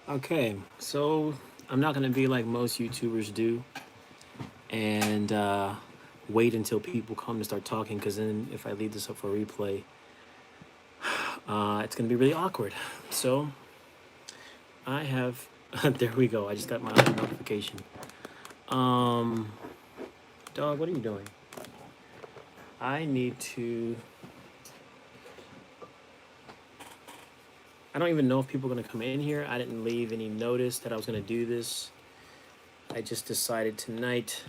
Okay, so I'm not gonna be like most YouTubers do and wait until people come to start talking, because then if I leave this up for replay, it's gonna be really awkward. So I have, there we go. I just got my notification. Um, Dog, what are you doing? I need to. I don't even know if people are gonna come in here. I didn't leave any notice that I was gonna do this. I just decided tonight,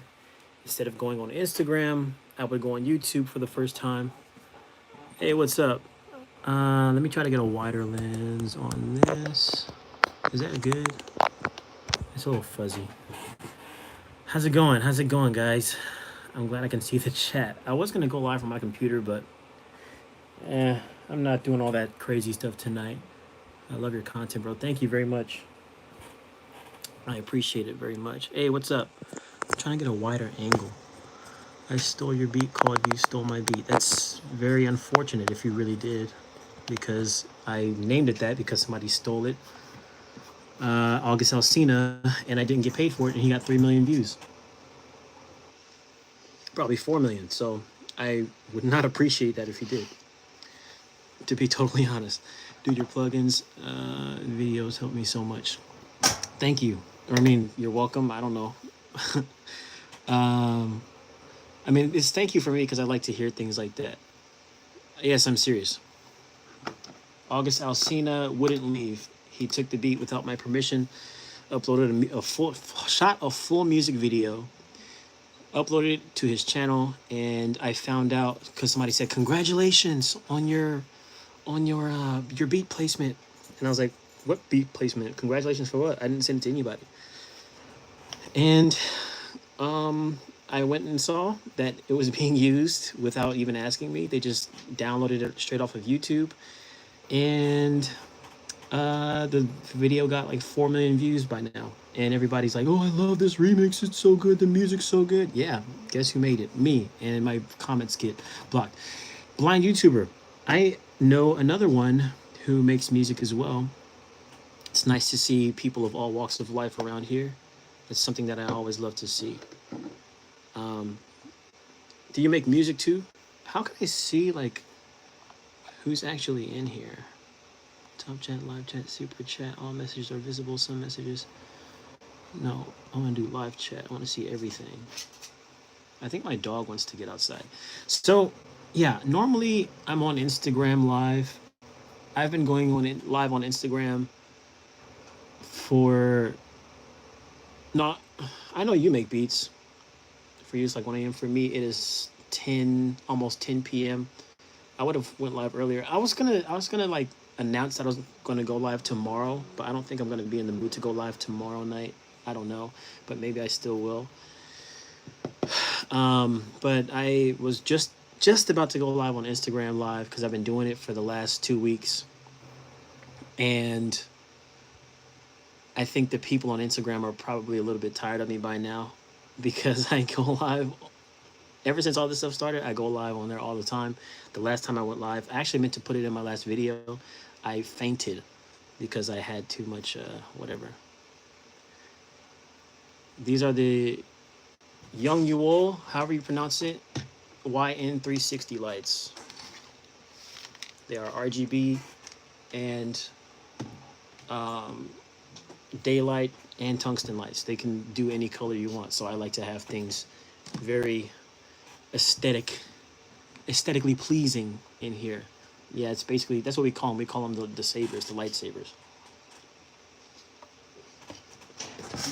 instead of going on Instagram, I would go on YouTube for the first time. Hey, what's up? Let me try to get a wider lens on this. Is that good? It's a little fuzzy. How's it going? How's it going, guys? I'm glad I can see the chat. I was gonna go live from my computer, but I'm not doing all that crazy stuff tonight. I love your content, bro. Thank you very much. I appreciate it very much. Hey, what's up? I'm trying to get a wider angle. I stole your beat, called you stole my beat. That's very unfortunate if you really did, because I named it that because somebody stole it. August Alsina, and I didn't get paid for it, and he got 3 million views. Probably 4 million. So I would not appreciate that if he did, to be totally honest. Dude, your plugins, videos help me so much. Thank you. I mean, you're welcome. I don't know. I mean, it's thank you for me because I like to hear things like that. Yes, I'm serious. August Alsina wouldn't leave. He took the beat without my permission, uploaded shot a full music video, uploaded it to his channel, and I found out because somebody said congratulations on your beat placement, and I was like, what beat placement? Congratulations for what? I didn't send it to anybody. And I went and saw that it was being used without even asking me. They just downloaded it straight off of YouTube, and the video got like 4 million views by now. And everybody's like, oh, I love this remix. It's so good. The music's so good. Yeah, guess who made it? Me. And my comments get blocked. Blind YouTuber. I know another one who makes music as well. It's nice to see people of all walks of life around here. It's something that I always love to see. Do you make music too? How can I see like who's actually in here? Top chat, live chat, super chat, all messages are visible, some messages. No, I want to do live chat. I want to see everything. I think my dog wants to get outside. So, yeah, normally I'm on Instagram live. I've been going on live on Instagram for not. I know you make beats. For you, it's like 1 a.m. For me, it is 10, almost 10 p.m. I would have went live earlier. I was gonna like announce that I was gonna go live tomorrow, but I don't think I'm gonna be in the mood to go live tomorrow night. I don't know, but maybe I still will. But I was just about to go live on Instagram live because I've been doing it for the last 2 weeks, and I think the people on Instagram are probably a little bit tired of me by now because I go live. Ever since all this stuff started, I go live on there all the time. The last time I went live, I actually meant to put it in my last video. I fainted because I had too much whatever. These are the Young Uol, however you pronounce it, YN360 lights. They are RGB and daylight and tungsten lights. They can do any color you want, so I like to have things very aesthetically pleasing in here. Yeah, it's basically, that's what we call them. We call them the sabers, the lightsabers.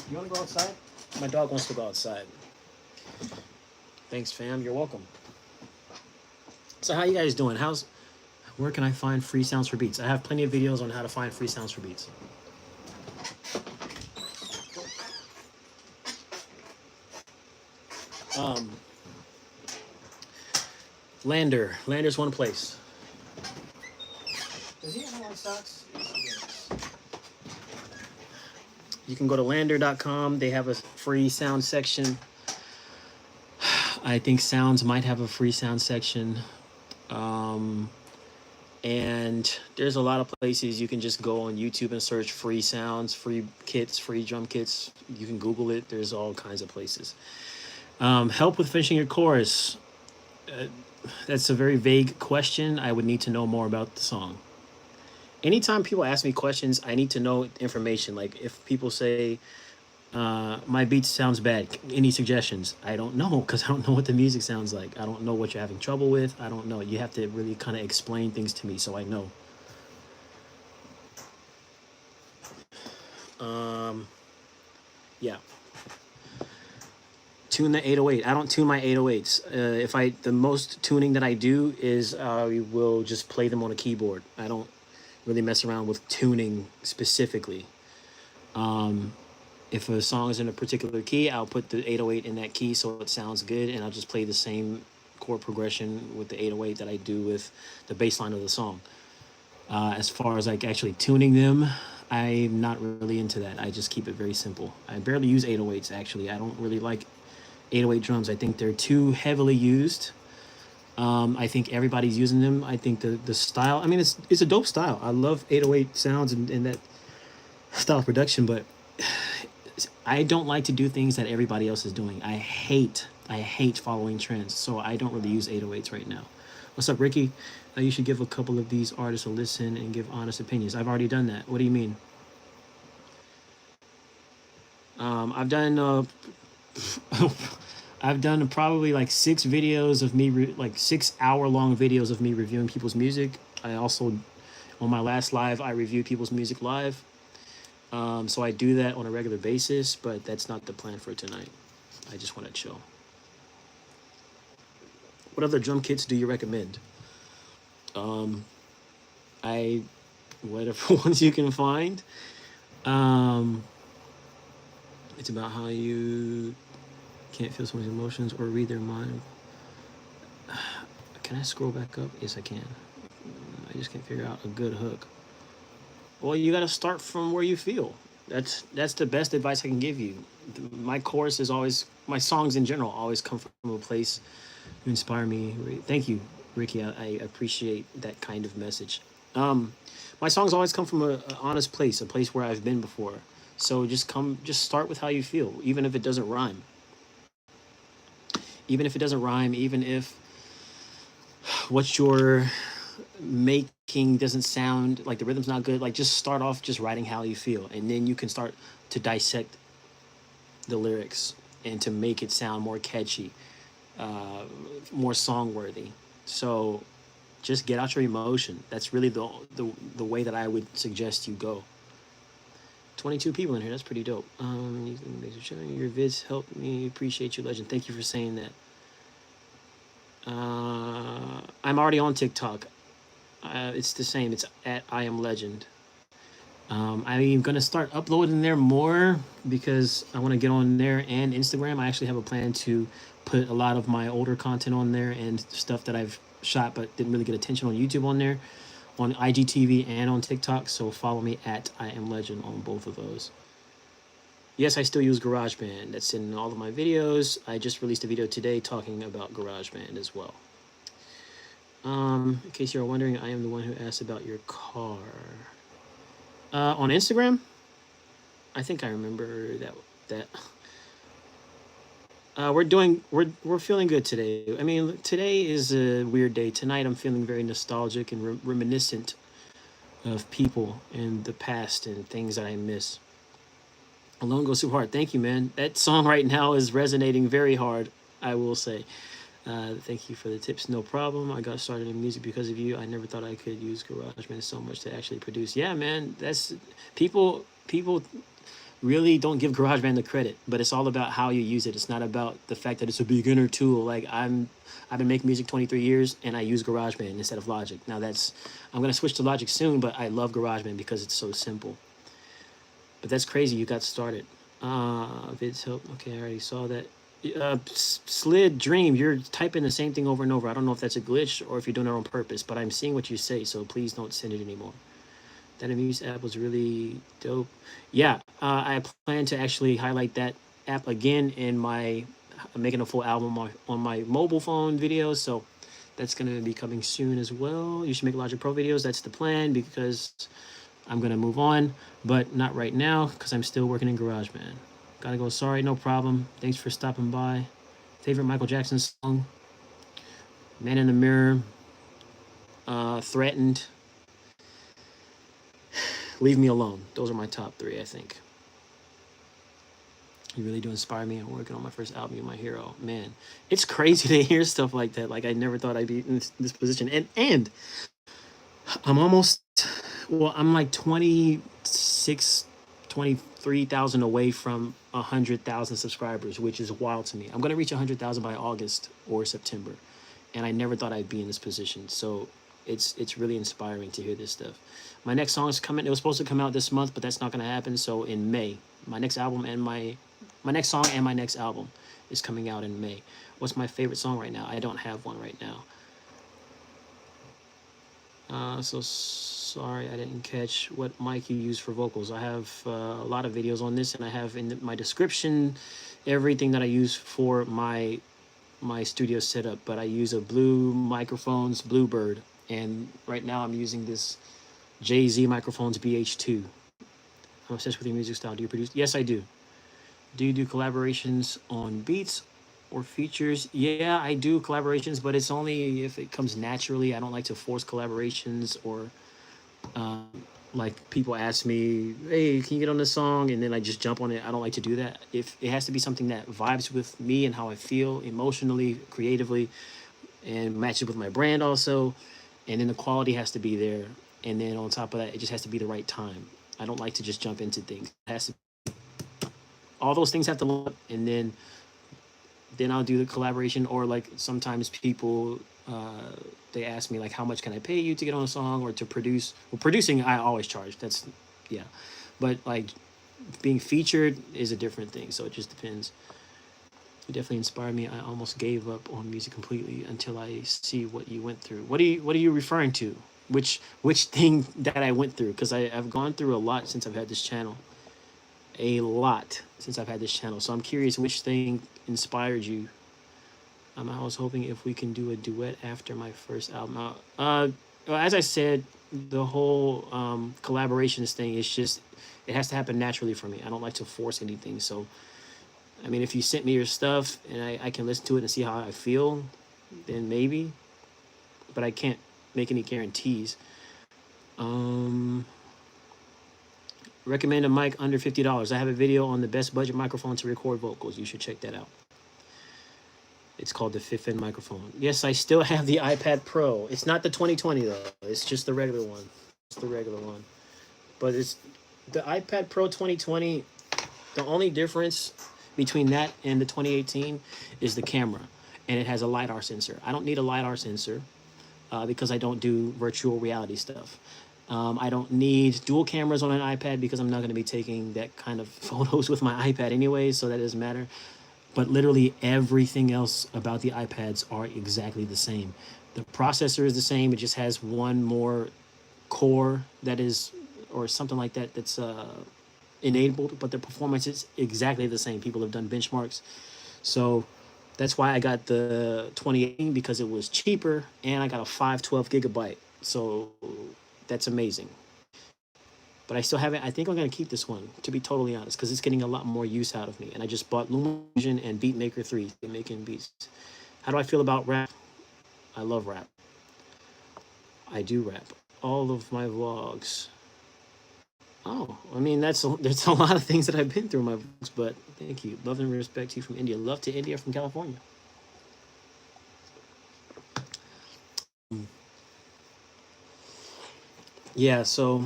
You want to go outside? My dog wants to go outside. Thanks, fam. You're welcome. So how you guys doing? Where can I find free sounds for beats? I have plenty of videos on how to find free sounds for beats. Lander's one place. Does he have more socks? You can go to lander.com. They have a free sound section. I think Sounds might have a free sound section. And there's a lot of places you can just go on YouTube and search free sounds, free kits, free drum kits. You can Google it. There's all kinds of places. Help with finishing your chorus. That's a very vague question. I would need to know more about the song. Anytime people ask me questions, I need to know information. Like if people say, my beat sounds bad, any suggestions? I don't know because I don't know what the music sounds like. I don't know what you're having trouble with. I don't know. You have to really kind of explain things to me so I know. Yeah. Tune the 808. I don't tune my 808s. The most tuning that I do is I will just play them on a keyboard. I don't really mess around with tuning specifically. If a song is in a particular key, I'll put the 808 in that key so it sounds good, and I'll just play the same chord progression with the 808 that I do with the bass line of the song. As far as like actually tuning them, I'm not really into that. I just keep it very simple. I barely use 808s actually. I don't really like 808 drums. I think they're too heavily used. I think everybody's using them. I think the style, I mean, it's a dope style. I love 808 sounds and that style of production, but I don't like to do things that everybody else is doing. I hate following trends, so I don't really use 808s right now. What's up, Ricky? You should give a couple of these artists a listen and give honest opinions. I've already done that. What do you mean? I've done I've done probably like 6 videos of me, like 6-hour-long videos of me reviewing people's music. I also, on my last live, I reviewed people's music live. So I do that on a regular basis, but that's not the plan for tonight. I just want to chill. What other drum kits do you recommend? Whatever ones you can find. It's about how you can't feel someone's emotions or read their mind. Can I scroll back up? Yes, I can. I just can't figure out a good hook. Well, you got to start from where you feel. That's the best advice I can give you. My chorus is always, my songs in general always come from a place to inspire me. Thank you, Ricky. I appreciate that kind of message. My songs always come from an honest place, a place where I've been before. So just start with how you feel, even if it doesn't rhyme. Even if it doesn't rhyme, even if what you're making doesn't sound like the rhythm's not good, like just start off just writing how you feel, and then you can start to dissect the lyrics and to make it sound more catchy, more song worthy. So just get out your emotion. That's really the way that I would suggest you go. 22 people in here. That's pretty dope. Your vids help me. Appreciate you, Legend. Thank you for saying that. I'm already on TikTok. It's the same. It's at IAMLXGEND. I'm going to start uploading there more because I want to get on there, and Instagram. I actually have a plan to put a lot of my older content on there and stuff that I've shot but didn't really get attention on YouTube on there, on IGTV and on TikTok. So follow me at IAMLXGEND on both of those. Yes, I still use GarageBand. That's in all of my videos. I just released a video today talking about GarageBand as well. In case you're wondering, I am the one who asked about your car. On Instagram? I think I remember that. We're feeling good today. I mean, today is a weird day. Tonight I'm feeling very nostalgic and reminiscent of people in the past and things that I miss. Alone Goes Super Hard. Thank you, man. That song right now is resonating very hard, I will say. Thank you for the tips. No problem. I got started in music because of you. I never thought I could use GarageBand so much to actually produce. Yeah, man. That's people really don't give GarageBand the credit, but it's all about how you use it. It's not about the fact that it's a beginner tool. Like I've been making music 23 years and I use GarageBand instead of Logic. Now I'm gonna switch to Logic soon, but I love GarageBand because it's so simple. But that's crazy. You got started. Vids help. Okay, I already saw that. Slid Dream, you're typing the same thing over and over. I don't know if that's a glitch or if you're doing it on purpose, but I'm seeing what you say, so please don't send it anymore. That Amuse app was really dope. Yeah, I plan to actually highlight that app again in my making a full album on my mobile phone videos. So That's going to be coming soon as well. You should make Logic Pro videos. That's the plan, because I'm going to move on, but not right now because I'm still working in GarageBand. Gotta go. Sorry, no problem. Thanks for stopping by. Favorite Michael Jackson song? Man in the Mirror. Threatened. Leave Me Alone. Those are my top 3, I think. You really do inspire me. I'm working on my first album. You're my hero. Man, it's crazy to hear stuff like that. Like, I never thought I'd be in this position. And I'm almost, well, I'm like 23,000 away from 100,000 subscribers, which is wild to me. I'm going to reach 100,000 by August or September. And I never thought I'd be in this position. So it's really inspiring to hear this stuff. My next song is coming. It was supposed to come out this month, but that's not going to happen. So in May, my next album and my next song and my next album is coming out in May. What's my favorite song right now? I don't have one right now. So sorry I didn't catch what mic you use for vocals. I have a lot of videos on this, and I have in my description everything that I use for my studio setup. But I use a Blue Microphones Bluebird, and right now I'm using this Jay-Z Microphones BH2. I'm obsessed with your music style. Do you produce? Yes, I do. Do you do collaborations on beats or features? Yeah, I do collaborations, but it's only if it comes naturally. I don't like to force collaborations, or like people ask me, hey, can you get on this song? And then I just jump on it. I don't like to do that. If it has to be something that vibes with me and how I feel emotionally, creatively, and matches with my brand also. And then the quality has to be there. And then on top of that, it just has to be the right time. I don't like to just jump into things. It has to, all those things have to line up, and then I'll do the collaboration. Or like sometimes people they ask me like, how much can I pay you to get on a song or to produce? Well, producing I always charge. That's, yeah, but like being featured is a different thing. So it just depends. You definitely inspired me. I almost gave up on music completely until I see what you went through. What are you referring to? Which thing that I went through? Because I've gone through a lot since I've had this channel. A lot since I've had this channel. So I'm curious which thing inspired you. I was hoping if we can do a duet after my first album out. Well, as I said, the whole collaborations thing is just, it has to happen naturally for me. I don't like to force anything. So, I mean, if you sent me your stuff and I can listen to it and see how I feel, then maybe. But I can't make any guarantees. Recommend a mic under $50. I have a video on the best budget microphone to record vocals. You should check that out. It's called the Fifth End microphone. Yes, I still have the iPad Pro. It's not the 2020 though. It's just the regular one. It's the regular one. But it's the iPad Pro 2020. The only difference between that and the 2018 is the camera, and it has a LiDAR sensor. I don't need a LiDAR sensor because I don't do virtual reality stuff. I don't need dual cameras on an iPad because I'm not going to be taking that kind of photos with my iPad anyway, so that doesn't matter. But literally everything else about the iPads are exactly the same. The processor is the same. It just has one more core that is, or something like that, that's enabled, but the performance is exactly the same. People have done benchmarks. So that's why I got the 2018, because it was cheaper, and I got a 512 gigabyte. So that's amazing. But I still haven't. I think I'm going to keep this one, to be totally honest, because it's getting a lot more use out of me. And I just bought Lxgend and Beatmaker 3. They're making beats. How do I feel about rap? I love rap. I do rap. All of my vlogs. Oh, I mean, there's a lot of things that I've been through in my vlogs, but thank you. Love and respect to you from India. Love to India from California. Yeah, so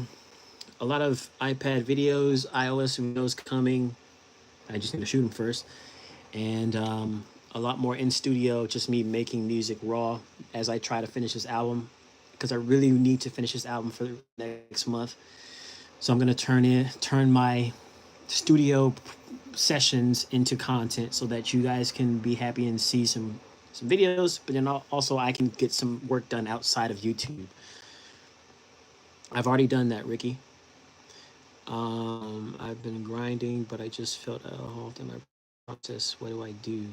a lot of iPad videos, iOS videos coming. I just need to shoot them first. And a lot more in studio, just me making music raw as I try to finish this album, because I really need to finish this album for the next month. So I'm going to turn my studio sessions into content so that you guys can be happy and see some videos, but then also I can get some work done outside of YouTube. I've already done that, Ricky. I've been grinding, but I just felt a halt in my process. What do I do?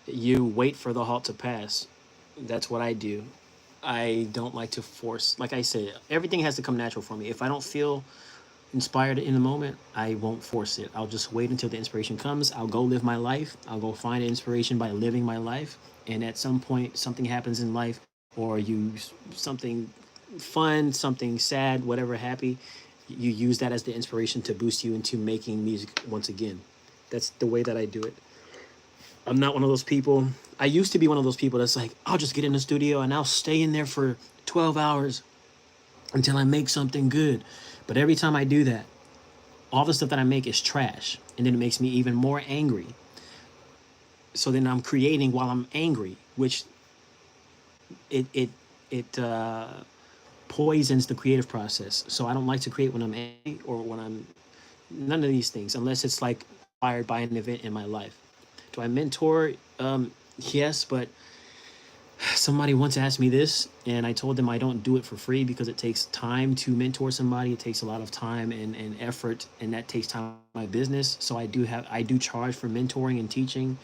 You wait for the halt to pass. That's what I do. I don't like to force. Like I said, everything has to come natural for me. If I don't feel inspired in the moment, I won't force it. I'll just wait until the inspiration comes. I'll go live my life. I'll go find inspiration by living my life. And at some point, something happens in life, or you something fun, something sad, whatever happy, you use that as the inspiration to boost you into making music once again. That's the way that I do it. I'm not one of those people. I used to be one of those people that's like, I'll just get in the studio and I'll stay in there for 12 hours until I make something good. But every time I do that, all the stuff that I make is trash. And then it makes me even more angry. So then I'm creating while I'm angry, which it poisons the creative process. So I don't like to create when I'm angry or when I'm none of these things, unless it's like inspired by an event in my life. Do I mentor? Yes, but somebody once asked me this, and I told them I don't do it for free because it takes time to mentor somebody. It takes a lot of time and effort, and that takes time in my business. So I do charge for mentoring and teaching.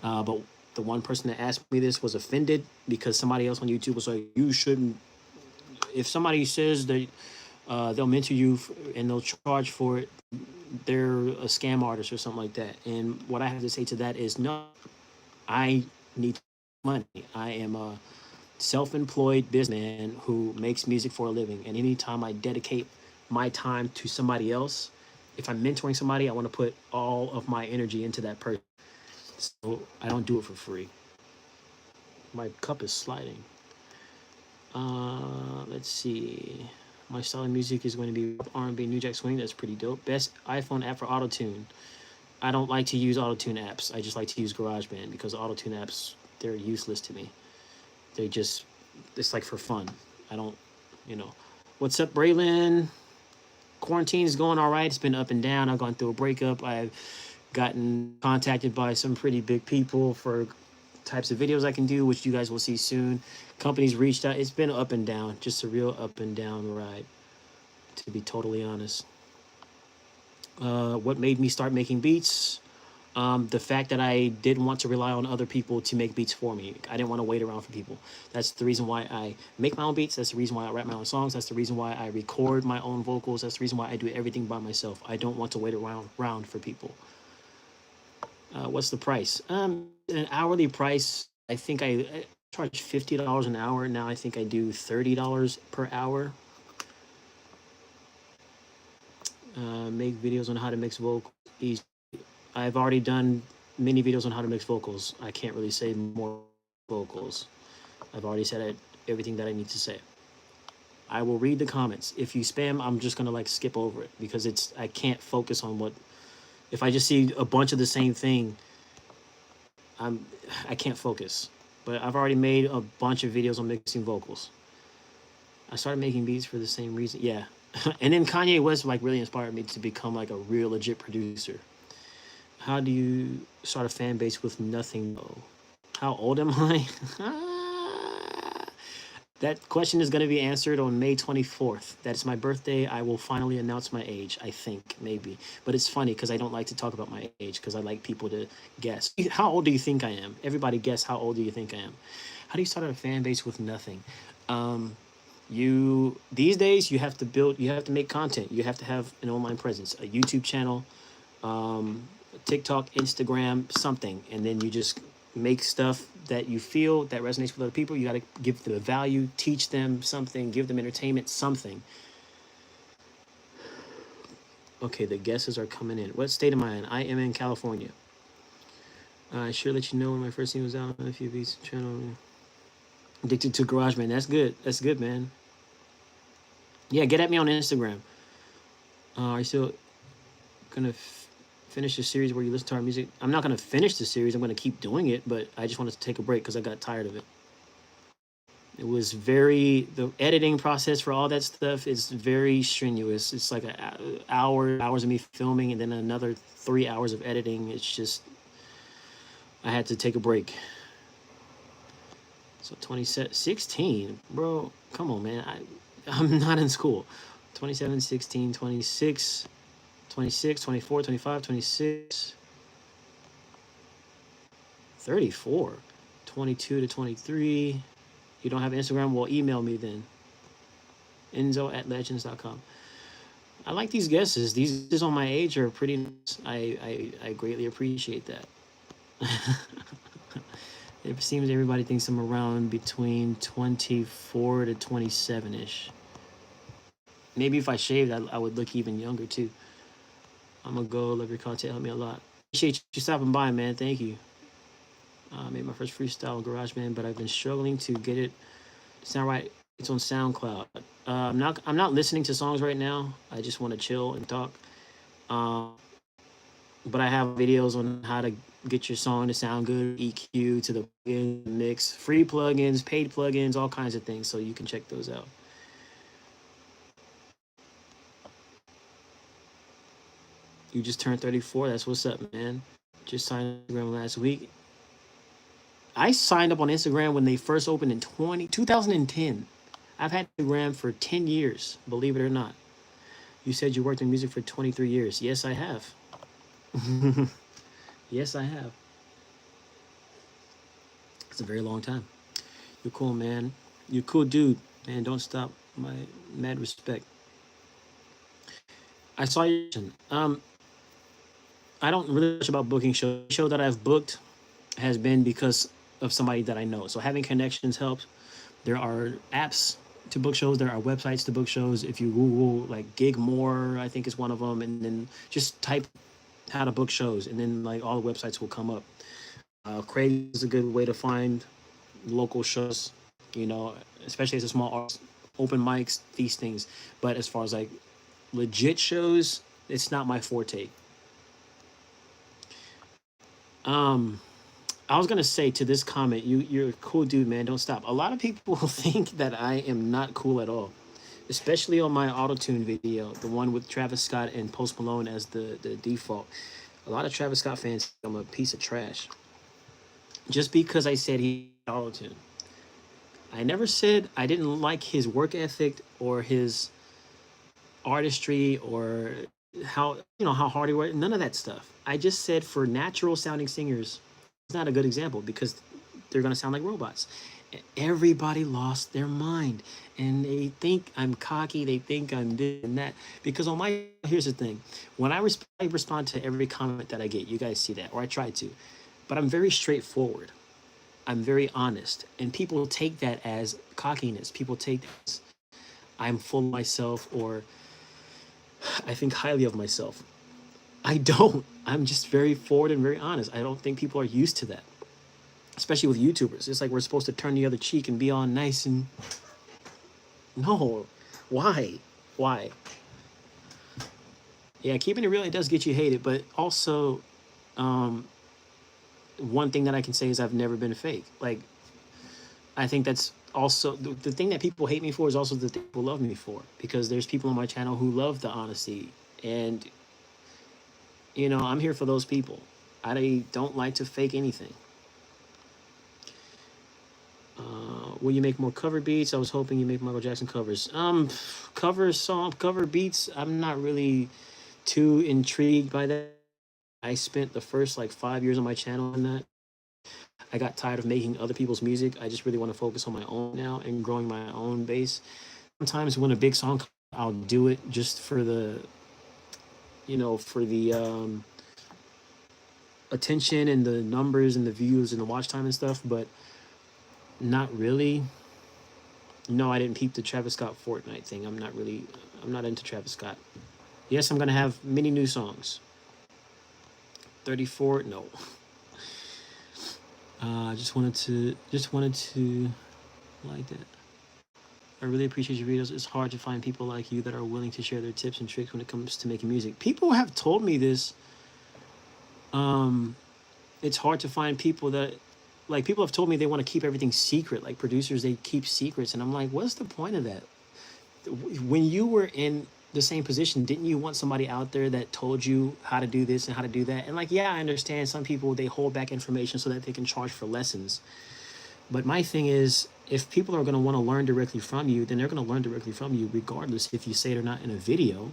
But the one person that asked me this was offended because somebody else on YouTube was like, "You shouldn't." If somebody says that they'll mentor you and they'll charge for it, they're a scam artist or something like that. And what I have to say to that is, no, I need money. I am a self-employed businessman who makes music for a living. And anytime I dedicate my time to somebody else, if I'm mentoring somebody, I want to put all of my energy into that person. So I don't do it for free. My cup is sliding. Let's see. My style of music is going to be R&B, New Jack Swing. That's pretty dope. Best iPhone app for autotune. I don't like to use autotune apps. I just like to use GarageBand because autotune apps, they're useless to me. They just, it's like for fun. I don't, you know. What's up, Braylon? Quarantine is going all right. It's been up and down. I've gone through a breakup. I've gotten contacted by some pretty big people for types of videos I can do, which you guys will see soon. Companies reached out. It's been up and down, just a real up and down ride, to be totally honest. What made me start making beats? The fact that I didn't want to rely on other people to make beats for me. I didn't want to wait around for people. That's the reason why I make my own beats. That's the reason why I write my own songs. That's the reason why I record my own vocals. That's the reason why I do everything by myself. I don't want to wait around for people. What's the price? An hourly price. I think I charge $50 an hour. Now I think I do $30 per hour. Make videos on how to mix vocals. Easy. I've already done many videos on how to mix vocals. I can't really say more vocals. I've already said everything that I need to say. I will read the comments. If you spam, I'm just gonna like skip over it because I can't focus on what. If I just see a bunch of the same thing, I can't focus. But I've already made a bunch of videos on mixing vocals. I started making beats for the same reason. Yeah. And then Kanye West like really inspired me to become like a real legit producer. How do you start a fan base with nothing though? How old am I? That question is going to be answered on May 24th. That's my birthday. I will finally announce my age, I think, maybe. But it's funny because I don't like to talk about my age because I like people to guess. How old do you think I am? Everybody guess, how old do you think I am? How do you start a fan base with nothing? These days you have to make content. You have to have an online presence, a YouTube channel, TikTok, Instagram, something, and then you just make stuff that you feel that resonates with other people. You got to give them a value, teach them something, give them entertainment, something. Okay, the guesses are coming in. What state am I in? I am in California. I sure let you know when my first scene was out on a few beats channel. Addicted to GarageBand. That's good. That's good, man. Yeah, get at me on Instagram. Are you still gonna finish the series where you listen to our music? I'm not gonna finish the series. I'm gonna keep doing it, but I just wanted to take a break because I got tired of it. It was the editing process for all that stuff is very strenuous. It's like hours of me filming and then another 3 hours of editing. It's just, I had to take a break. So 16, bro, come on, man. I'm not in school. 27, 16, 26, 26, 24, 25, 26, 34. 22 to 23. You don't have Instagram? Well, email me then. Enzo@legends.com. I like these guesses. These on my age are pretty nice. I greatly appreciate that. It seems everybody thinks I'm around between 24 to 27-ish. Maybe if I shaved, I would look even younger too. I'm gonna go. Love your content. Help me a lot. Appreciate you stopping by, man. Thank you. I made my first freestyle GarageBand, but I've been struggling to get it to sound right. It's on SoundCloud. I'm not listening to songs right now. I just want to chill and talk. But I have videos on how to get your song to sound good, EQ to the mix, free plugins, paid plugins, all kinds of things. So you can check those out. You just turned 34. That's what's up, man. Just signed Instagram last week. I signed up on Instagram when they first opened in 2010. I've had Instagram for 10 years, believe it or not. You said you worked in music for 23 years. Yes, I have. Yes, I have. It's a very long time. You're cool, man. You're a cool dude, man. Don't stop. My mad respect. I saw your I don't really much about booking shows. The show that I've booked has been because of somebody that I know. So having connections helps. There are apps to book shows. There are websites to book shows. If you Google like Gig More, I think is one of them, and then just type how to book shows, and then like all the websites will come up. Craig is a good way to find local shows, you know, especially as a small artist, open mics, these things. But as far as like legit shows, it's not my forte. I was gonna say to this comment, you're a cool dude, man. Don't stop. A lot of people think that I am not cool at all, especially on my auto-tune video, the one with Travis Scott and Post Malone as the default. A lot of Travis Scott fans think I'm a piece of trash just because I said he auto-tune. I never said I didn't like his work ethic or his artistry or how hard he worked. None of that stuff. I just said for natural sounding singers, it's not a good example because they're gonna sound like robots. Everybody lost their mind and they think I'm cocky. They think I'm this and that because here's the thing. When I respond to every comment that I get, you guys see that, or I try to, but I'm very straightforward. I'm very honest, and people take that as cockiness. People take that as I'm full of myself or I think highly of myself. I don't. I'm just very forward and very honest. I don't think people are used to that, especially with YouTubers. It's like we're supposed to turn the other cheek and be all nice and no. Why? Yeah, keeping it real, it does get you hated, but also one thing that I can say is I've never been fake. Like, I think that's also the thing that people hate me for is also the thing people love me for, because there's people on my channel who love the honesty, and I'm here for those people. I don't like to fake anything. Will you make more cover beats? I was hoping you make Michael Jackson covers. Cover beats, I'm not really too intrigued by that. I spent the first like 5 years on my channel on that. I got tired of making other people's music. I just really want to focus on my own now and growing my own base. Sometimes when a big song comes, I'll do it just for the attention and the numbers and the views and the watch time and stuff, but not really. No, I didn't peep the Travis Scott Fortnite thing. I'm not into Travis Scott. Yes, I'm gonna have many new songs. 34, no. Just wanted to like that. I really appreciate your videos. It's hard to find people like you that are willing to share their tips and tricks when it comes to making music. People have told me this. It's hard to find people that, like, people have told me they want to keep everything secret. Like producers, they keep secrets. And I'm like, what's the point of that? When you were in the same position, didn't you want somebody out there that told you how to do this and how to do that? And like, yeah, I understand some people, they hold back information so that they can charge for lessons. But my thing is, if people are going to want to learn directly from you, then they're going to learn directly from you regardless if you say it or not in a video.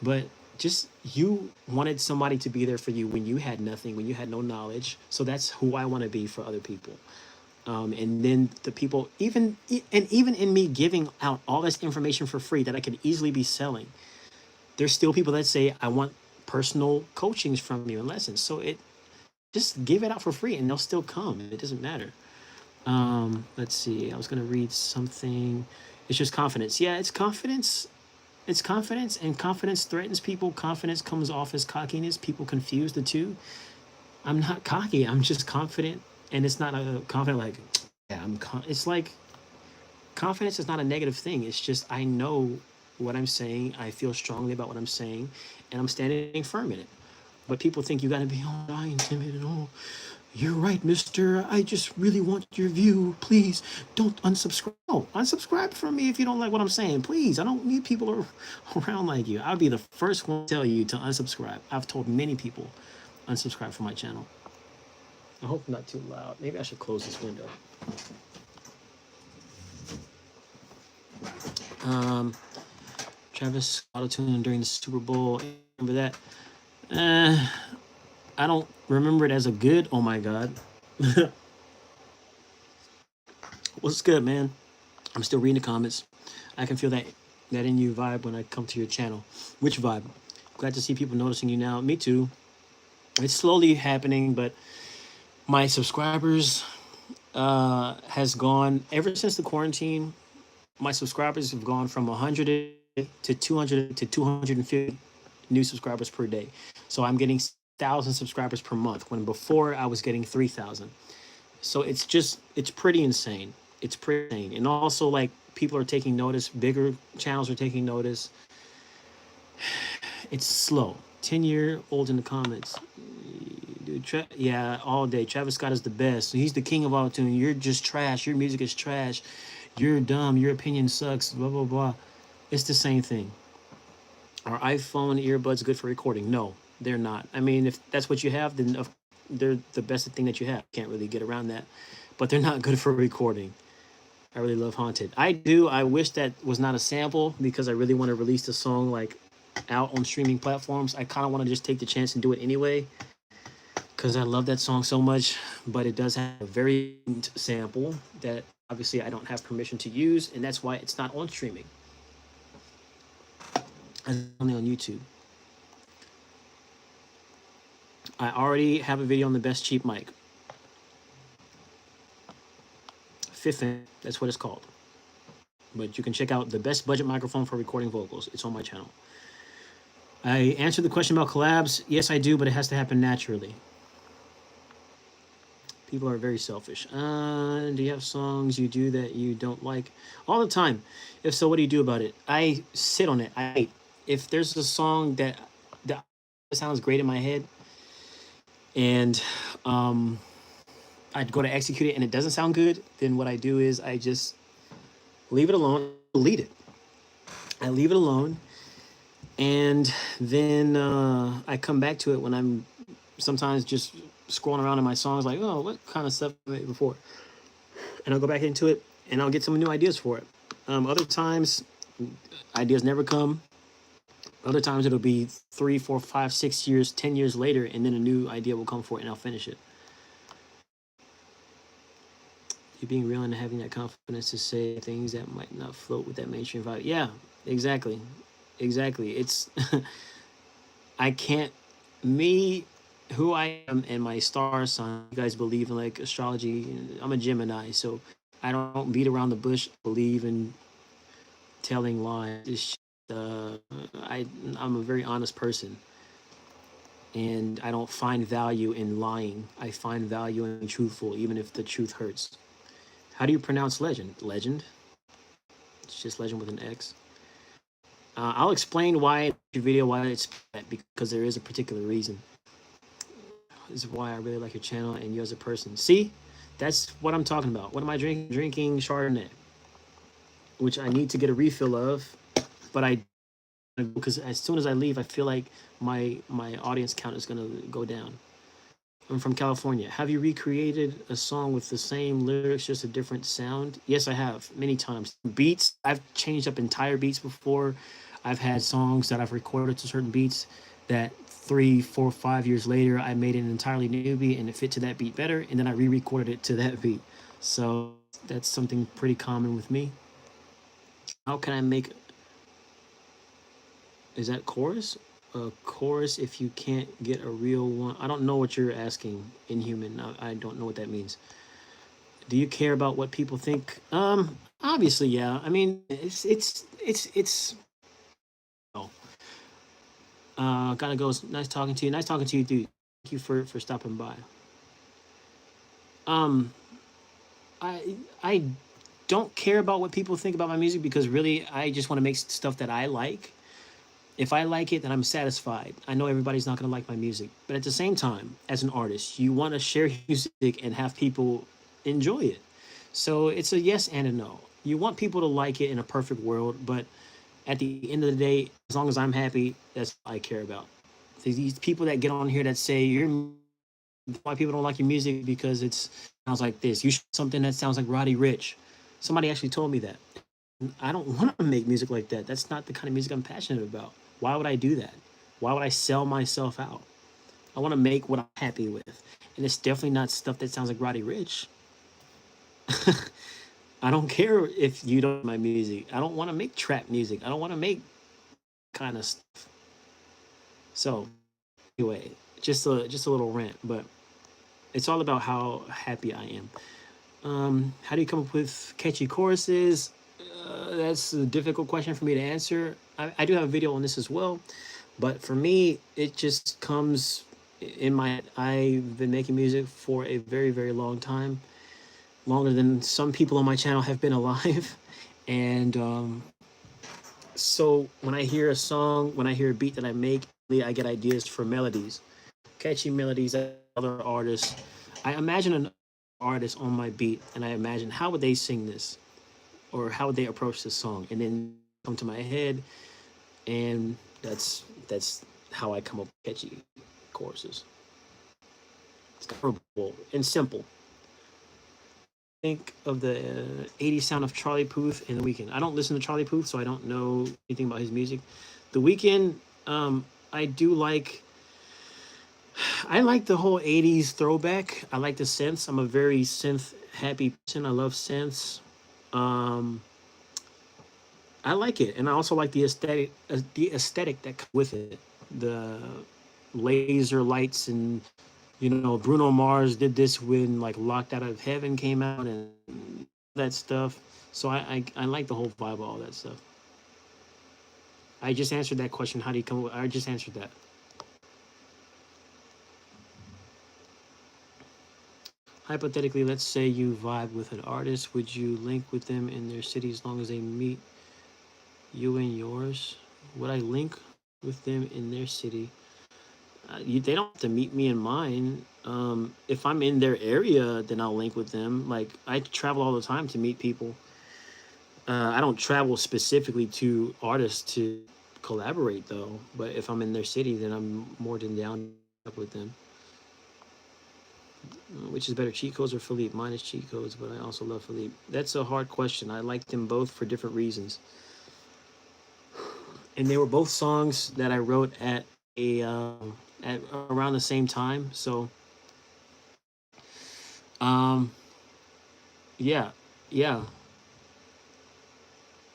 But just you wanted somebody to be there for you when you had nothing, when you had no knowledge. So that's who I want to be for other people. And then the people, even in me giving out all this information for free that I could easily be selling, there's still people that say, I want personal coachings from you and lessons. So it just give it out for free and they'll still come. It doesn't matter. Let's see. I was gonna read something. It's just confidence. Yeah, it's confidence. It's confidence, and confidence threatens people. Confidence comes off as cockiness. People confuse the two. I'm not cocky. I'm just confident, and it's not a confident like, yeah, it's like confidence is not a negative thing. It's just I know what I'm saying. I feel strongly about what I'm saying, and I'm standing firm in it. But people think you got to be, oh, I intimidated. Oh, you're right, mister. I just really want your view. Please don't unsubscribe. Oh, unsubscribe from me if you don't like what I'm saying. Please, I don't need people around like you. I'll be the first one to tell you to unsubscribe. I've told many people unsubscribe from my channel. I hope I'm not too loud. Maybe I should close this window. Travis auto-tune during the Super Bowl. Remember that? I don't remember it as a good. Oh my God. What's good, man? I'm still reading the comments. I can feel that in you vibe when I come to your channel. Which vibe? Glad to see people noticing you now. Me too. It's slowly happening, but my subscribers has gone ever since the quarantine. My subscribers have gone from 100 to 200 to 250 new subscribers per day. So I'm getting 1,000 subscribers per month when before I was getting 3,000. So it's pretty insane. It's pretty insane. And also, like, people are taking notice. Bigger channels are taking notice. It's slow. 10-year-old in the comments. Dude, yeah, all day. Travis Scott is the best. He's the king of auto-tune. You're just trash. Your music is trash. You're dumb. Your opinion sucks. Blah, blah, blah. It's the same thing. Are iPhone earbuds good for recording? No, they're not. I mean, if that's what you have, then they're the best thing that you have. Can't really get around that. But they're not good for recording. I really love Haunted. I do. I wish that was not a sample because I really want to release the song like out on streaming platforms. I kind of want to just take the chance and do it anyway because I love that song so much. But it does have a very sample that obviously I don't have permission to use, and that's why it's not on streaming. It's only on YouTube. I already have a video on the best cheap mic. Fifth, that's what it's called. But you can check out the best budget microphone for recording vocals. It's on my channel. I answered the question about collabs. Yes, I do, but it has to happen naturally. People are very selfish. Do you have songs you do that you don't like? All the time. If so, what do you do about it? I sit on it. I wait. If there's a song that sounds great in my head and I'd go to execute it and it doesn't sound good, then what I do is I just leave it alone, delete it. I leave it alone, and then I come back to it when I'm sometimes just scrolling around in my songs like, oh, what kind of stuff I made before? And I'll go back into it and I'll get some new ideas for it. Other times, ideas never come. Other times it'll be 3, 4, 5, 6 years, 10 years later, and then a new idea will come for it and I'll finish it. You're being real and having that confidence to say things that might not float with that mainstream vibe. Yeah, exactly. Exactly. It's, I can't, me, who I am and my star sign, you guys believe in like astrology. I'm a Gemini, so I don't beat around the bush, believe in telling lies. I'm a very honest person, and I don't find value in lying. I find value in truthful, even if the truth hurts. How do you pronounce legend? Legend? It's just legend with an X. I'll explain why in your video why it's that, because there is a particular reason. This is why I really like your channel and you as a person. See, that's what I'm talking about. What am I drinking? Drinking Chardonnay, which I need to get a refill of, but I, because as soon as I leave, I feel like my audience count is gonna go down. I'm from California. Have you recreated a song with the same lyrics, just a different sound? Yes, I have, many times. Beats, I've changed up entire beats before. I've had songs that I've recorded to certain beats that 3, 4, 5 years later I made an entirely new beat and it fit to that beat better, and then I re-recorded it to that beat. So that's something pretty common with me. How can I make, is that chorus? A chorus if you can't get a real one. I don't know what you're asking, Inhuman. I don't know what that means. Do you care about what people think? Obviously, yeah. I mean, it's. Oh, kind of goes. Nice talking to you. Nice talking to you, dude. Thank you for stopping by. Um, I don't care about what people think about my music because really I just want to make stuff that I like. If I like it, then I'm satisfied. I know everybody's not going to like my music, but at the same time, as an artist, you want to share music and have people enjoy it. So it's a yes and a no. You want people to like it in a perfect world, but at the end of the day, as long as I'm happy, that's all I care about. These people that get on here that say you're why people don't like your music because it sounds like this. You should something that sounds like Roddy Rich. Somebody actually told me that. I don't want to make music like that. That's not the kind of music I'm passionate about. Why would I do that? Why would I sell myself out? I want to make what I'm happy with. And it's definitely not stuff that sounds like Roddy Rich. I don't care if you don't like my music. I don't want to make trap music. I don't want to make kind of stuff. So anyway, just a little rant, but it's all about how happy I am. How do you come up with catchy choruses? That's a difficult question for me to answer. I do have a video on this as well, but for me, it just comes in my. I've been making music for a very, very long time, longer than some people on my channel have been alive, and so when I hear a song, when I hear a beat that I make, I get ideas for melodies, catchy melodies. Other artists, I imagine an artist on my beat, and I imagine how would they sing this or how would they approach this song, and then come to my head, and that's how I come up with catchy choruses. It's comfortable and simple. Think of the 80s sound of Charlie Puth and The Weeknd. I don't listen to Charlie Puth, so I don't know anything about his music. The Weeknd, I do like. I like the whole 80s throwback. I like the synths. I'm a very synth happy person. I love synths. Um, I like it, and I also like the aesthetic that comes with it. The laser lights, and Bruno Mars did this when like Locked Out of Heaven came out and that stuff. So I like the whole vibe of all that stuff. I just answered that question. How do you come? I just answered that. Hypothetically, let's say you vibe with an artist. Would you link with them in their city as long as they meet you in yours? Would I link with them in their city? They don't have to meet me in mine. If I'm in their area, then I'll link with them. Like I travel all the time to meet people. I don't travel specifically to artists to collaborate though. But if I'm in their city, then I'm more than down with them. Which is better, cheat codes or Philippe? Mine is cheat codes, but I also love Philippe. That's a hard question. I like them both for different reasons. And they were both songs that I wrote at around the same time. So, um, yeah, yeah.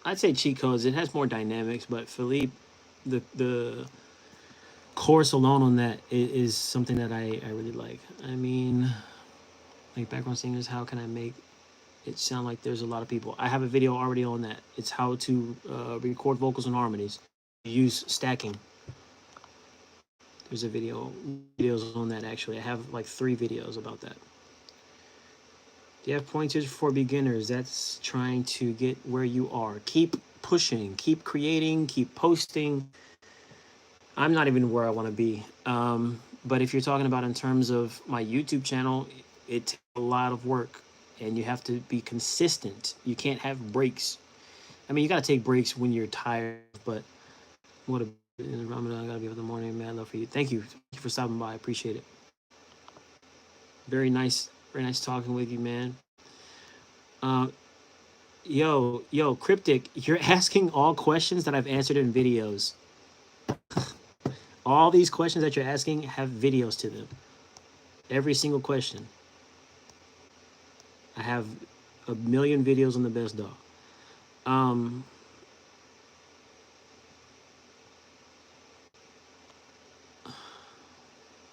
I'd say cheat codes. It has more dynamics, but Philippe, the chorus alone on that is something that I really like. I mean, like background singers, how can I make it sound like there's a lot of people? I have a video already on that. It's how to record vocals and harmonies. Use stacking. There's a videos on that actually. I have like 3 videos about that. Do you have pointers for beginners? That's trying to get where you are. Keep pushing, keep creating, keep posting. I'm not even where I want to be. But if you're talking about in terms of my YouTube channel, it takes a lot of work and you have to be consistent. You can't have breaks. I mean, you got to take breaks when you're tired, but what a in the Ramadan, I gotta be up in the morning. Man, love for you. Thank you. Thank you for stopping by. I appreciate it. Very nice talking with you, man. Uh, Yo, Cryptic, you're asking all questions that I've answered in videos. All these questions that you're asking have videos to them. Every single question. I have a million videos on the best dog. Um, I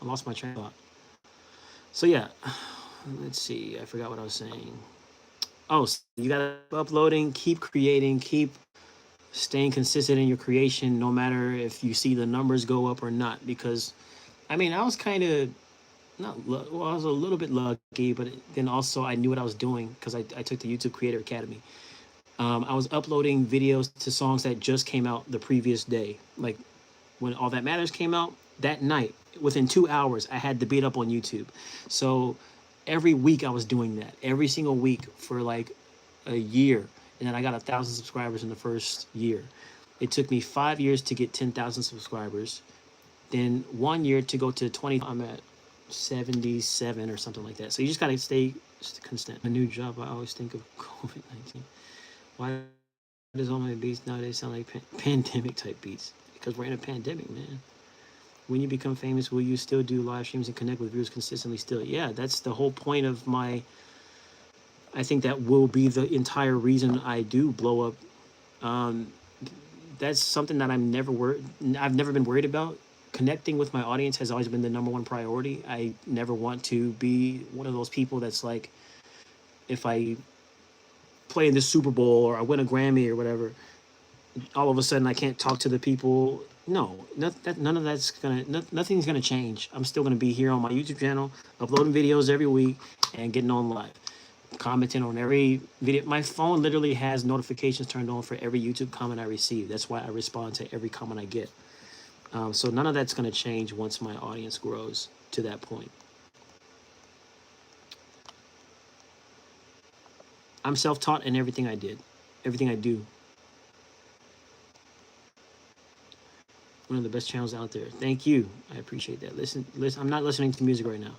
lost my train of thought. So yeah, let's see. I forgot what I was saying. Oh, so you gotta keep uploading, keep creating, keep staying consistent in your creation, no matter if you see the numbers go up or not. Because, I mean, I was kind of well, I was a little bit lucky, but then also I knew what I was doing because I took the YouTube Creator Academy. I was uploading videos to songs that just came out the previous day. Like when All That Matters came out that night, within 2 hours, I had the beat up on YouTube. So every week I was doing that. Every single week for like a year. And then I got 1,000 subscribers in the first year. It took me 5 years to get 10,000 subscribers. Then 1 year to go to 20. I'm at 77 or something like that. So you just gotta stay constant. A new job, I always think of COVID-19. Why does all my beats nowadays sound like pandemic type beats? Because we're in a pandemic, man. When you become famous, will you still do live streams and connect with viewers consistently still? Yeah, that's the whole point of my, I think that will be the entire reason I do blow up. That's something that I've never been worried about. Connecting with my audience has always been the number one priority. I never want to be one of those people that's like, if I play in the Super Bowl or I win a Grammy or whatever, all of a sudden I can't talk to the people. No, none of that's nothing's gonna change. I'm still gonna be here on my YouTube channel, uploading videos every week and getting on live, commenting on every video. My phone literally has notifications turned on for every YouTube comment I receive. That's why I respond to every comment I get. So none of that's gonna change once my audience grows to that point. I'm self-taught in everything I did, everything I do. One of the best channels out there. Thank you. I appreciate that. Listen. I'm not listening to music right now.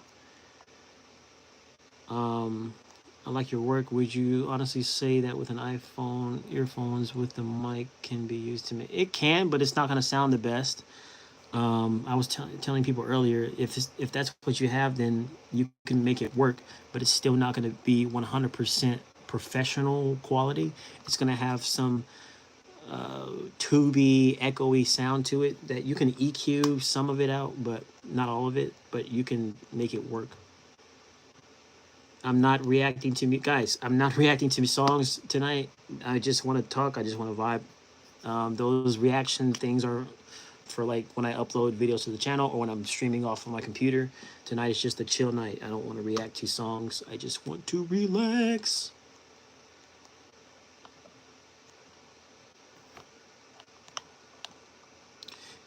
I like your work. Would you honestly say that with an iPhone, earphones with the mic can be used to make it can, but it's not going to sound the best. I was telling people earlier, if that's what you have, then you can make it work, but it's still not going to be 100% professional quality. It's going to have some tubey, echoey sound to it that you can EQ some of it out, but not all of it. But you can make it work. I'm not reacting to me, guys. I'm not reacting to songs tonight. I just want to talk. I just want to vibe. Those reaction things are for like when I upload videos to the channel or when I'm streaming off of my computer. Tonight is just a chill night. I don't want to react to songs. I just want to relax.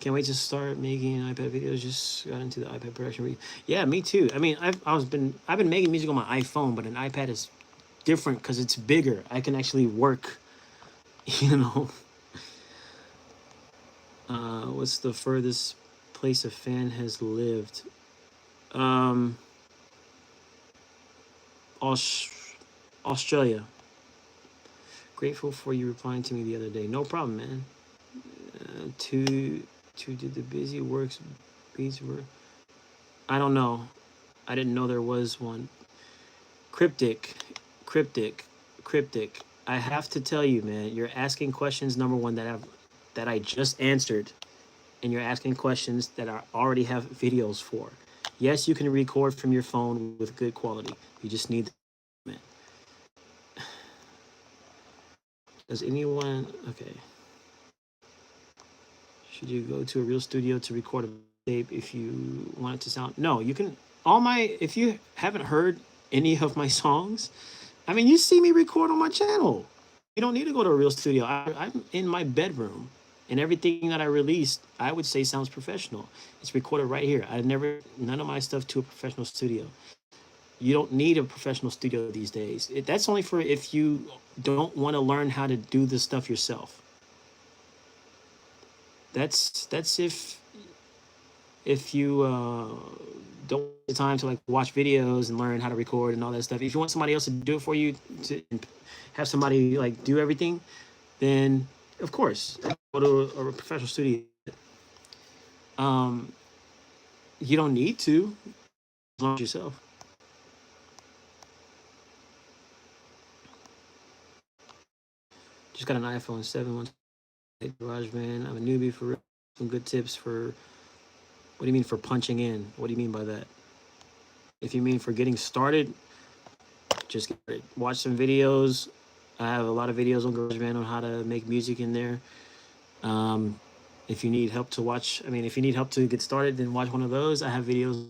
Can't wait to start making iPad videos. Just got into the iPad production. Yeah, me too. I mean, I've been making music on my iPhone, but an iPad is different because it's bigger. I can actually work. You know. What's the furthest place a fan has lived? Australia. Grateful for you replying to me the other day. No problem, man. To did the busy works beats were. I don't know. I didn't know there was one. Cryptic. I have to tell you, man. You're asking questions. Number one that I just answered, and you're asking questions that I already have videos for. Yes, you can record from your phone with good quality. You just need the man. Does anyone okay? Should you go to a real studio to record a tape if you want it to sound? No, you can. If you haven't heard any of my songs, I mean, you see me record on my channel. You don't need to go to a real studio. I'm in my bedroom, and everything that I released, I would say sounds professional. It's recorded right here. None of my stuff to a professional studio. You don't need a professional studio these days. That's only for if you don't want to learn how to do this stuff yourself. That's if if you don't have the time to like watch videos and learn how to record and all that stuff, if you want somebody else to do it for you, to have somebody like do everything, then of course go to a professional studio. Um, you don't need to, as long as yourself. Just got an iPhone 7 one. GarageBand. I'm a newbie for real. Some good tips for. What do you mean for punching in? What do you mean by that? If you mean for getting started, just watch some videos. I have a lot of videos on GarageBand on how to make music in there. Um, if you need help to watch, I mean, if you need help to get started, then watch one of those. I have videos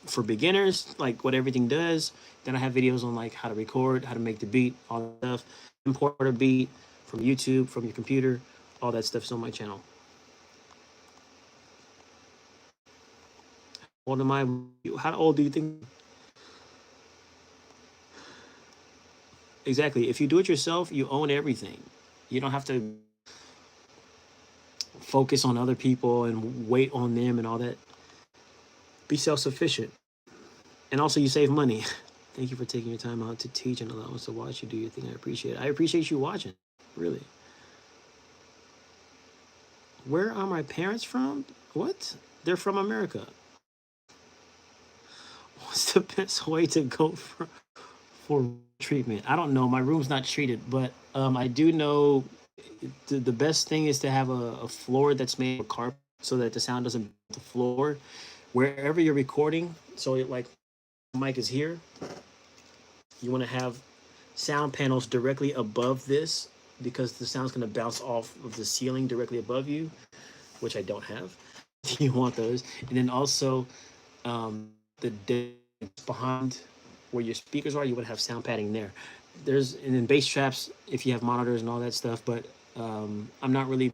for beginners, like what everything does. Then I have videos on like how to record, how to make the beat, all that stuff. Import a beat from YouTube, from your computer. All that stuff's on my channel. How old am I? How old do you think? Exactly. If you do it yourself, you own everything. You don't have to focus on other people and wait on them and all that. Be self-sufficient. And also you save money. Thank you for taking your time out to teach and allow us to watch you do your thing. I appreciate it. I appreciate you watching. Really. Where are my parents from? What? They're from America. What's the best way to go for treatment? I don't know. My room's not treated, but I do know the best thing is to have a floor that's made of carpet so that the sound doesn't hit the floor. Wherever you're recording, so like mic is here, you want to have sound panels directly above this because the sound's going to bounce off of the ceiling directly above you, which I don't have. You want those. And then also the decks behind where your speakers are, you would have sound padding there. There's, and then bass traps if you have monitors and all that stuff, but I'm not really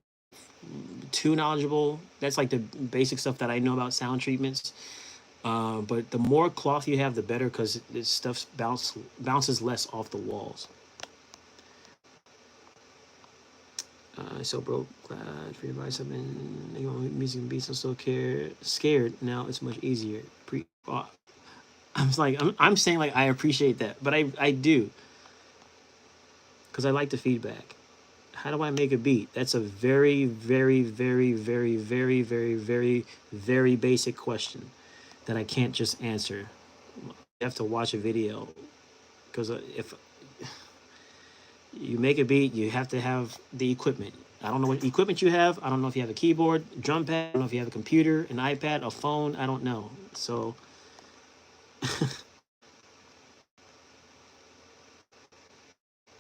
too knowledgeable. That's like the basic stuff that I know about sound treatments. But the more cloth you have, the better, because this stuff bounces less off the walls. So broke, glad for your advice. I've been music and beats. I'm so scared. Now it's much easier. I'm saying like I appreciate that, but I do, because I like the feedback. How do I make a beat? That's a very, very, very, very, very, very, very, very basic question that I can't just answer. You have to watch a video, because if you make a beat, you have to have the equipment. I don't know what equipment you have. I don't know if you have a keyboard, drum pad. I don't know if you have a computer, an iPad, a phone. I don't know. So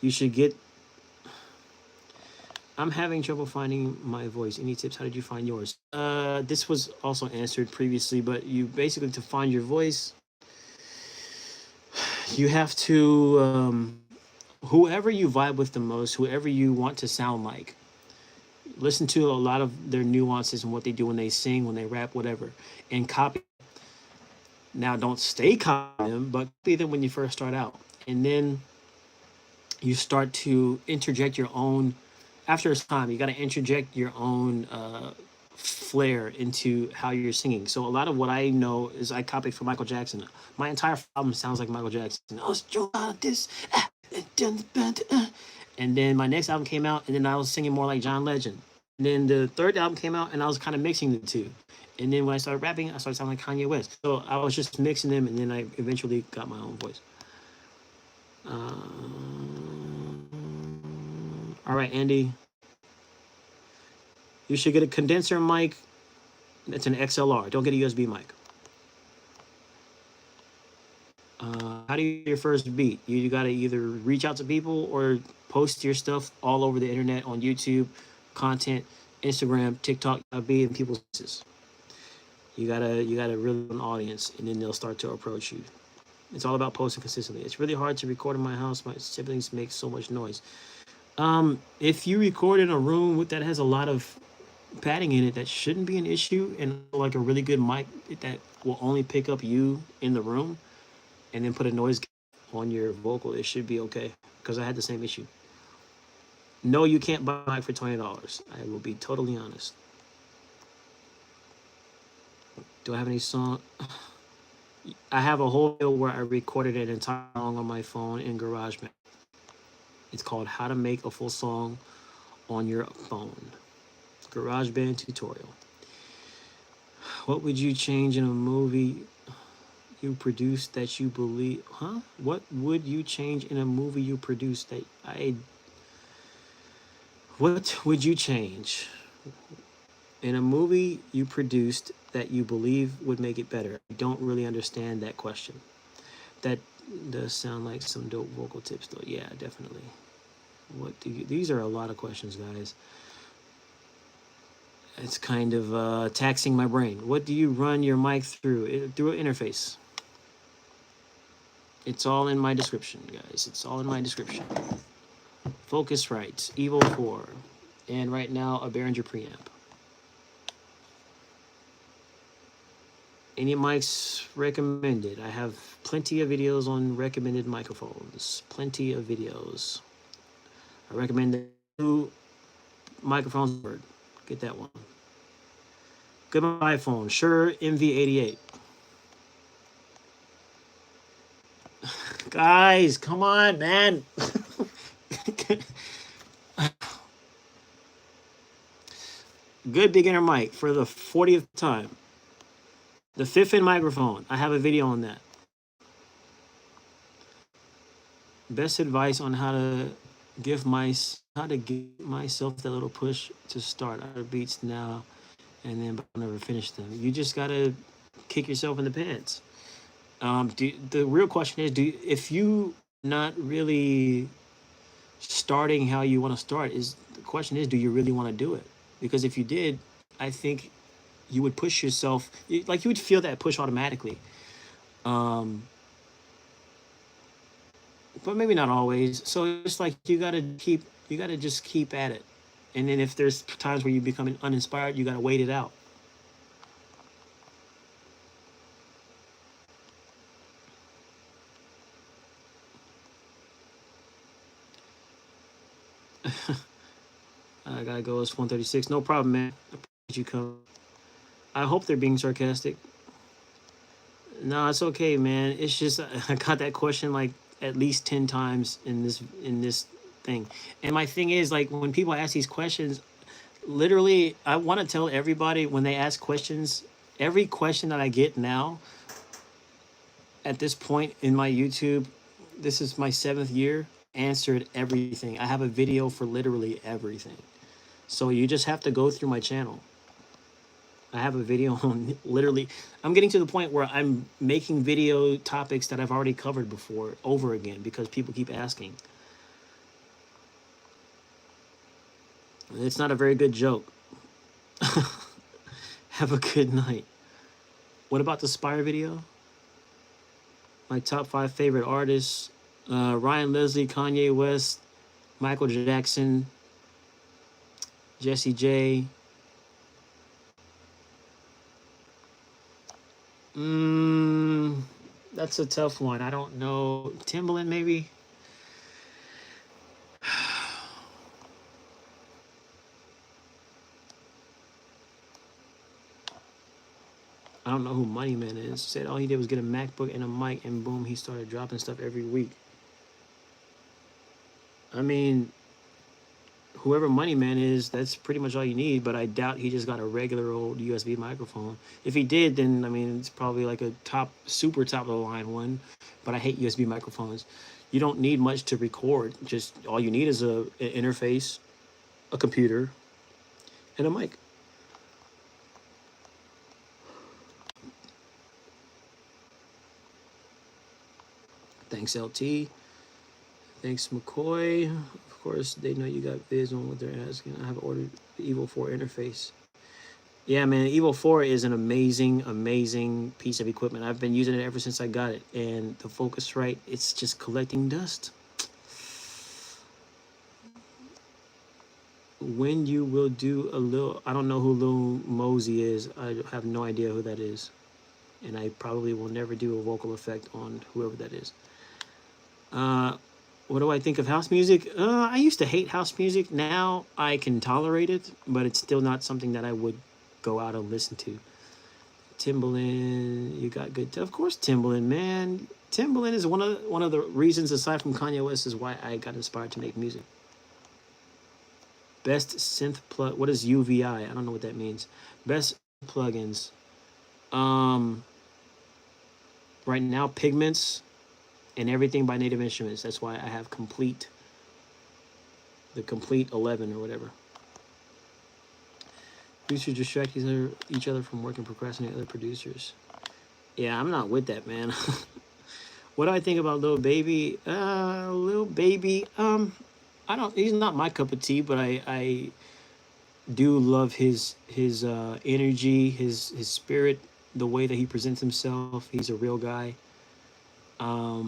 you should get. I'm having trouble finding my voice. Any tips? How did you find yours? This was also answered previously, but you basically, to find your voice, you have to whoever you vibe with the most, whoever you want to sound like. Listen to a lot of their nuances and what they do when they sing, when they rap, whatever, and copy. Now, don't stay copying them, but copy them when you first start out, and then you start to interject your own. After a time, you got to interject your own flair into how you're singing. So a lot of what I know is I copied from Michael Jackson. My entire album sounds like Michael Jackson. I was this, and then my next album came out, and then I was singing more like John Legend. And then the third album came out, and I was kind of mixing the two. And then when I started rapping, I started sounding like Kanye West. So I was just mixing them, and then I eventually got my own voice. All right, Andy. You should get a condenser mic. It's an XLR. Don't get a USB mic. How do you get your first beat? You got to either reach out to people or post your stuff all over the internet on YouTube, content, Instagram, TikTok. Be in people's faces. You gotta really an audience, and then they'll start to approach you. It's all about posting consistently. It's really hard to record in my house. My siblings make so much noise. If you record in a room that has a lot of padding in it, that shouldn't be an issue, and like a really good mic that will only pick up you in the room, and then put a noise on your vocal, it should be okay, because I had the same issue. No, you can't buy a mic for $20. I will be totally honest. Do I have any song? I have a whole video where I recorded an entire song on my phone in GarageBand. It's called How to Make a Full Song on Your Phone. GarageBand tutorial. What would you change in a movie you produced that you believe? Huh? What would you change in a movie you produced that I? What would you change in a movie you produced that you believe would make it better? I don't really understand that question. That does sound like some dope vocal tips, though. Yeah, definitely. What do you? These are a lot of questions, guys. It's kind of taxing my brain. What do you run your mic through? Through an interface. It's all in my description, guys. It's all in my description. Focusrite, Evo 4, and right now a Behringer preamp. Any mics recommended? I have plenty of videos on recommended microphones. Plenty of videos. I recommend the 2 microphones. Get that one. Good iPhone. Shure MV88. Guys, come on, man. Good beginner mic for the 40th time. The 5th-in microphone. I have a video on that. Best advice on how to give myself that little push to start our beats now, and then I'll never finish them. You just gotta kick yourself in the pants. The real question is, if you not really starting how you want to start, the question is, do you really want to do it? Because if you did, I think you would push yourself, like you would feel that push automatically. But maybe not always. So it's like you gotta just keep at it. And then if there's times where you become uninspired, you gotta wait it out. I gotta go. It's 1:36. No problem, man. I appreciate you coming. I hope they're being sarcastic. No, it's okay, man. It's just I got that question like at least 10 times in this thing. And my thing is, like, when people ask these questions, literally I want to tell everybody when they ask questions, every question that I get now at this point in my YouTube, this is my 7th year, answered everything. I have a video for literally everything. So you just have to go through my channel. I have a video on literally, I'm getting to the point where I'm making video topics that I've already covered before over again because people keep asking. It's not a very good joke. Have a good night. What about the Spire video? My top 5 favorite artists: Ryan Leslie, Kanye West, Michael Jackson, Jessie J. That's a tough one. I don't know. Timbaland, maybe? I don't know who Money Man is. Said all he did was get a MacBook and a mic, and boom, he started dropping stuff every week. I mean, whoever Money Man is, that's pretty much all you need, but I doubt he just got a regular old USB microphone. If he did, then, I mean, it's probably like a super top of the line one, but I hate USB microphones. You don't need much to record. Just all you need is an interface, a computer, and a mic. Thanks, LT. Thanks, McCoy. Of course, they know you got vids on what they're asking. I have ordered the Evo 4 interface. Yeah, man, Evo 4 is an amazing, amazing piece of equipment. I've been using it ever since I got it. And the Focusrite, it's just collecting dust. When you will do a little, I don't know who Lil Mosey is. I have no idea who that is. And I probably will never do a vocal effect on whoever that is. What do I think of house music? I used to hate house music. Now I can tolerate it, but it's still not something that I would go out and listen to. Timbaland, you got good. Of course, Timbaland, man. Timbaland is one of the reasons, aside from Kanye West, is why I got inspired to make music. Best synth plug. What is UVI? I don't know what that means. Best plugins. Right now, Pigments and everything by Native Instruments. That's why I have the complete 11 or whatever. Producers distract each other from working, procrastinate other producers. Yeah, I'm not with that, man. What do I think about Lil Baby? Lil Baby, I don't. He's not my cup of tea, but I do love his energy, his spirit, the way that he presents himself. He's a real guy. I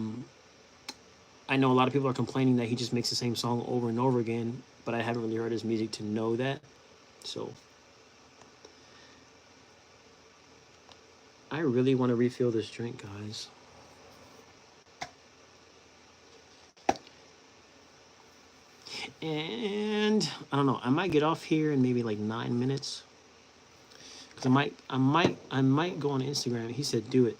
know a lot of people are complaining that he just makes the same song over and over again, but I haven't really heard his music to know that. So I really want to refill this drink, guys. And I don't know, I might get off here in maybe like 9 minutes. Cause I might go on Instagram. He said do it.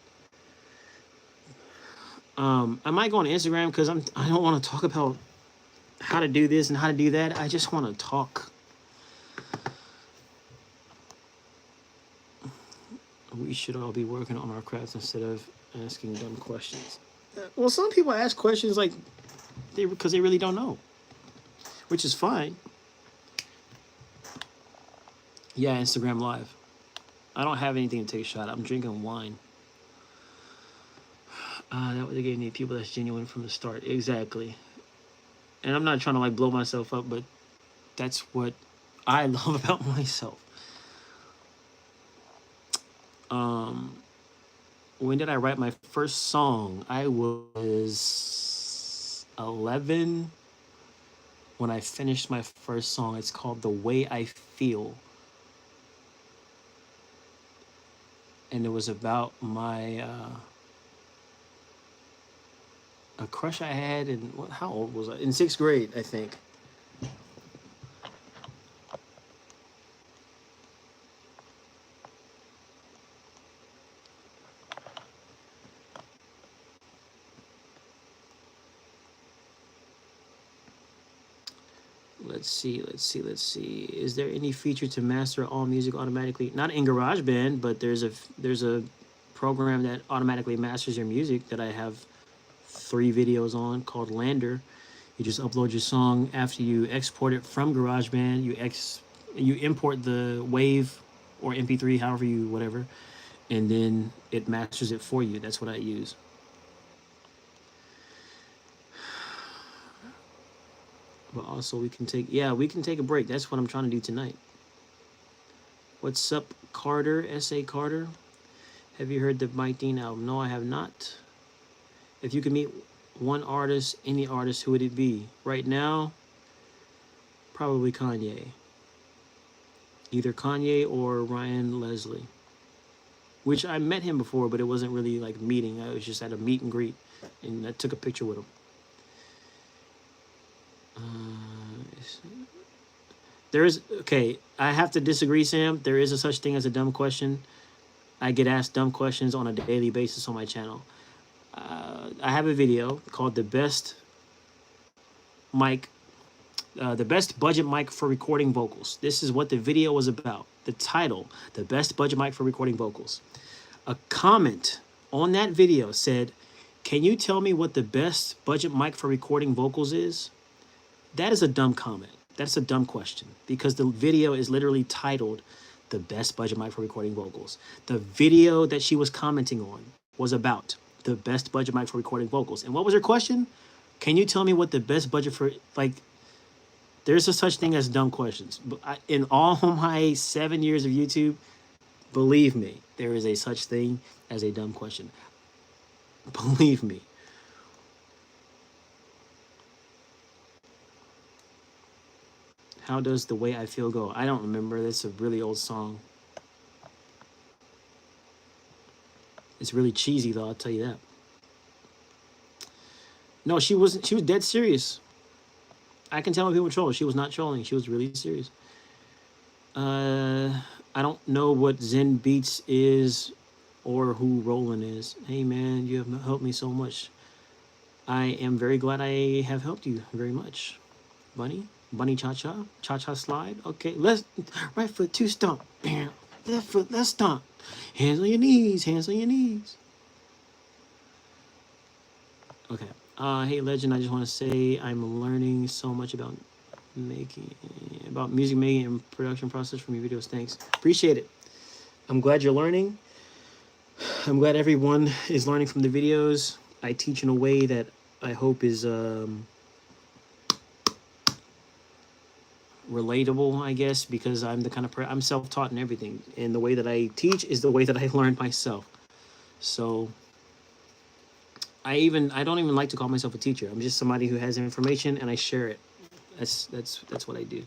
I might go on Instagram because I don't want to talk about how to do this and how to do that. I just want to talk. We should all be working on our crafts instead of asking dumb questions. Well, some people ask questions like because they really don't know, which is fine. Yeah, Instagram Live. I don't have anything to take a shot. I'm drinking wine. That what they gave me, people that's genuine from the start. Exactly. And I'm not trying to like blow myself up, but that's what I love about myself. When did I write my first song? I was 11 when I finished my first song. It's called The Way I Feel. And it was about my a crush I had in, how old was I? In 6th grade, I think. Let's see. Is there any feature to master all music automatically? Not in GarageBand, but there's a program that automatically masters your music that I have 3 videos on called Lander. You just upload your song after you export it from GarageBand. You import the WAV or MP3, however you whatever, and then it masters it for you. That's what I use. But also we can take a break. That's what I'm trying to do tonight. What's up, Carter? S.A. Carter? Have you heard the Mike Dean album? No, I have not. If you could meet one artist, any artist, who would it be? Right now, probably Kanye. Either Kanye or Ryan Leslie. Which I met him before, but it wasn't really like meeting. I was just at a meet and greet, and I took a picture with him. There is, okay, I have to disagree, Sam. There is a such thing as a dumb question. I get asked dumb questions on a daily basis on my channel. I have a video called the best budget mic for recording vocals. This is what the video was about. The title, the best budget mic for recording vocals. A comment on that video said, "Can you tell me what the best budget mic for recording vocals is?" That is a dumb comment. That's a dumb question because the video is literally titled "The Best Budget Mic for Recording Vocals." The video that she was commenting on was about the best budget mic for recording vocals. And what was her question? Can you tell me what the best budget for, like, there's a such thing as dumb questions. In all my 7 years of YouTube, believe me, there is a such thing as a dumb question. Believe me. How does The Way I Feel go? I don't remember. That's a really old song. It's really cheesy, though, I'll tell you that. No, she wasn't. She was dead serious. I can tell when people troll. She was not trolling. She was really serious. I don't know what Zen Beats is. or who Roland is. Hey man, you have helped me so much. I am very glad I have helped you very much. Bunny, bunny cha-cha, cha-cha slide. Okay, let's right foot two stomp. Bam. Left foot, let's stomp. Hands on your knees, hands on your knees. Okay. Hey Legend, I just want to say I'm learning so much about music making and production process from your videos. Thanks. Appreciate it. I'm glad you're learning. I'm glad everyone is learning from the videos. I teach in a way that I hope is relatable, I guess, because I'm the kind of I'm self-taught in everything, and the way that I teach is the way that I learned myself. So I don't even like to call myself a teacher. I'm just somebody who has information and I share it. That's what I do.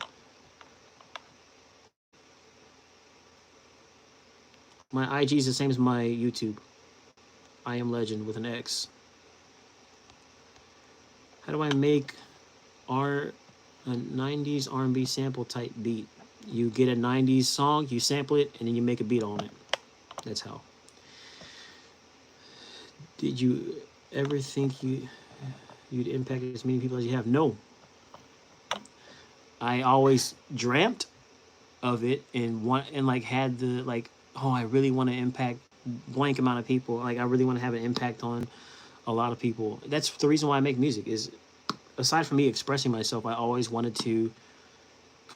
My IG is the same as my YouTube. IAMLXGEND with an X. How do I make a 90s R&B sample type beat? You get a 90s song, you sample it, and then you make a beat on it. That's how. Did you ever think you'd impact as many people as you have? No. I always dreamt of it and like had the like, oh, I really want to impact blank amount of people. Like I really want to have an impact on a lot of people. That's the reason why I make music, is aside from me expressing myself, I always wanted to,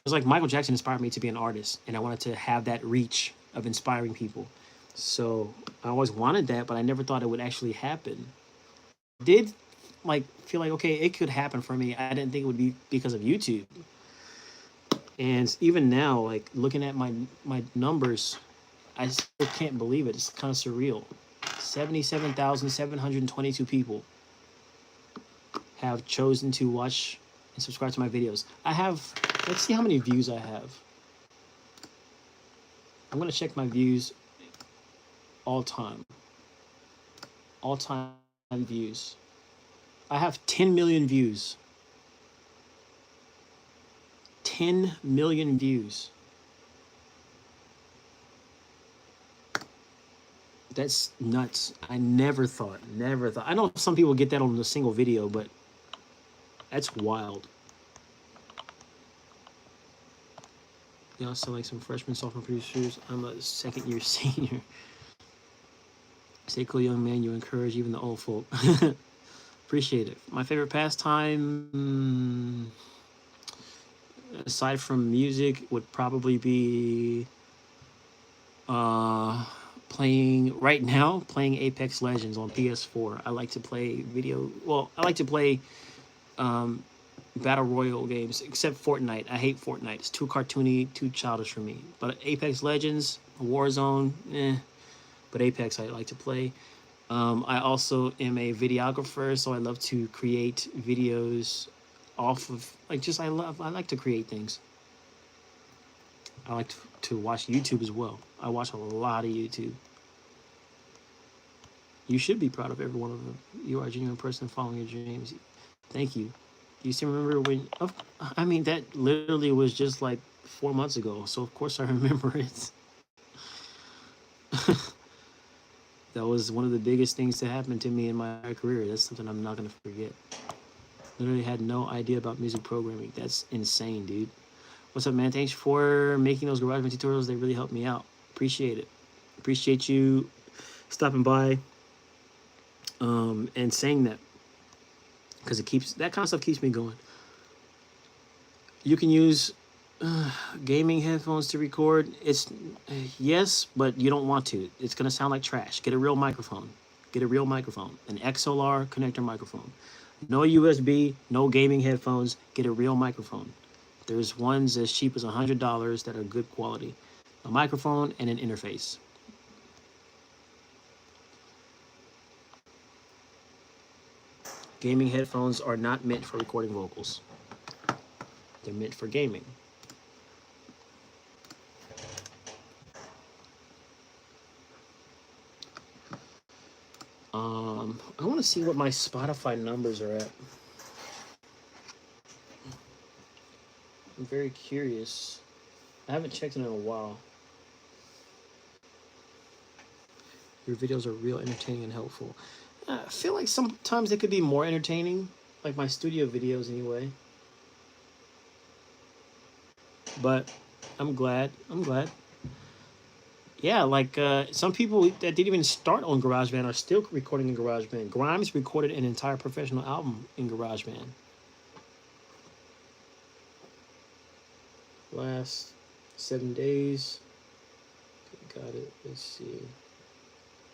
it's like Michael Jackson inspired me to be an artist, and I wanted to have that reach of inspiring people. So I always wanted that, but I never thought it would actually happen. Did like feel like, okay, it could happen for me. I didn't think it would be because of YouTube. And even now, like looking at my numbers, I still can't believe it. It's kind of surreal. 77,722 people have chosen to watch and subscribe to my videos. I have, let's see how many views I have. I'm gonna check my views all time. All time views. I have 10 million views. 10 million views. That's nuts. I never thought. I know some people get that on a single video, but that's wild. Y'all sound like some freshman, sophomore producers. I'm a second year senior. Stay cool, young man. You encourage even the old folk. Appreciate it. My favorite pastime, aside from music, would probably be playing right now. Playing Apex Legends on PS4. I like to play I like to play battle royale games, except Fortnite. I hate Fortnite. It's too cartoony, too childish for me. But Apex Legends, Warzone, but Apex I like to play. I also am a videographer, so I love to create videos off of I like to create things. I like to watch YouTube as well. I watch a lot of YouTube. You should be proud of every one of them. You are a genuine person following your dreams. Thank you. Do you still remember when? I mean, that literally was just like 4 months ago, so of course I remember it. That was one of the biggest things to happen to me in my career. That's something I'm not going to forget. Literally had no idea about music programming. That's insane, dude. What's up, man? Thanks for making those GarageBand tutorials. They really helped me out. Appreciate it. Appreciate you stopping by and saying that, because that kind of stuff keeps me going. You can use gaming headphones to record. Yes, but you don't want to. It's gonna sound like trash. Get a real microphone. Get a real microphone. An XLR connector microphone. No USB, no gaming headphones. Get a real microphone. There's ones as cheap as $100 that are good quality. A microphone and an interface. Gaming headphones are not meant for recording vocals. They're meant for gaming. I want to see what my Spotify numbers are at. I'm very curious. I haven't checked in a while. Your videos are real entertaining and helpful. I feel like sometimes they could be more entertaining, like my studio videos anyway. But I'm glad. I'm glad. Yeah, like some people that didn't even start on GarageBand are still recording in GarageBand. Grimes recorded an entire professional album in GarageBand. Last 7 days. Got it. Let's see.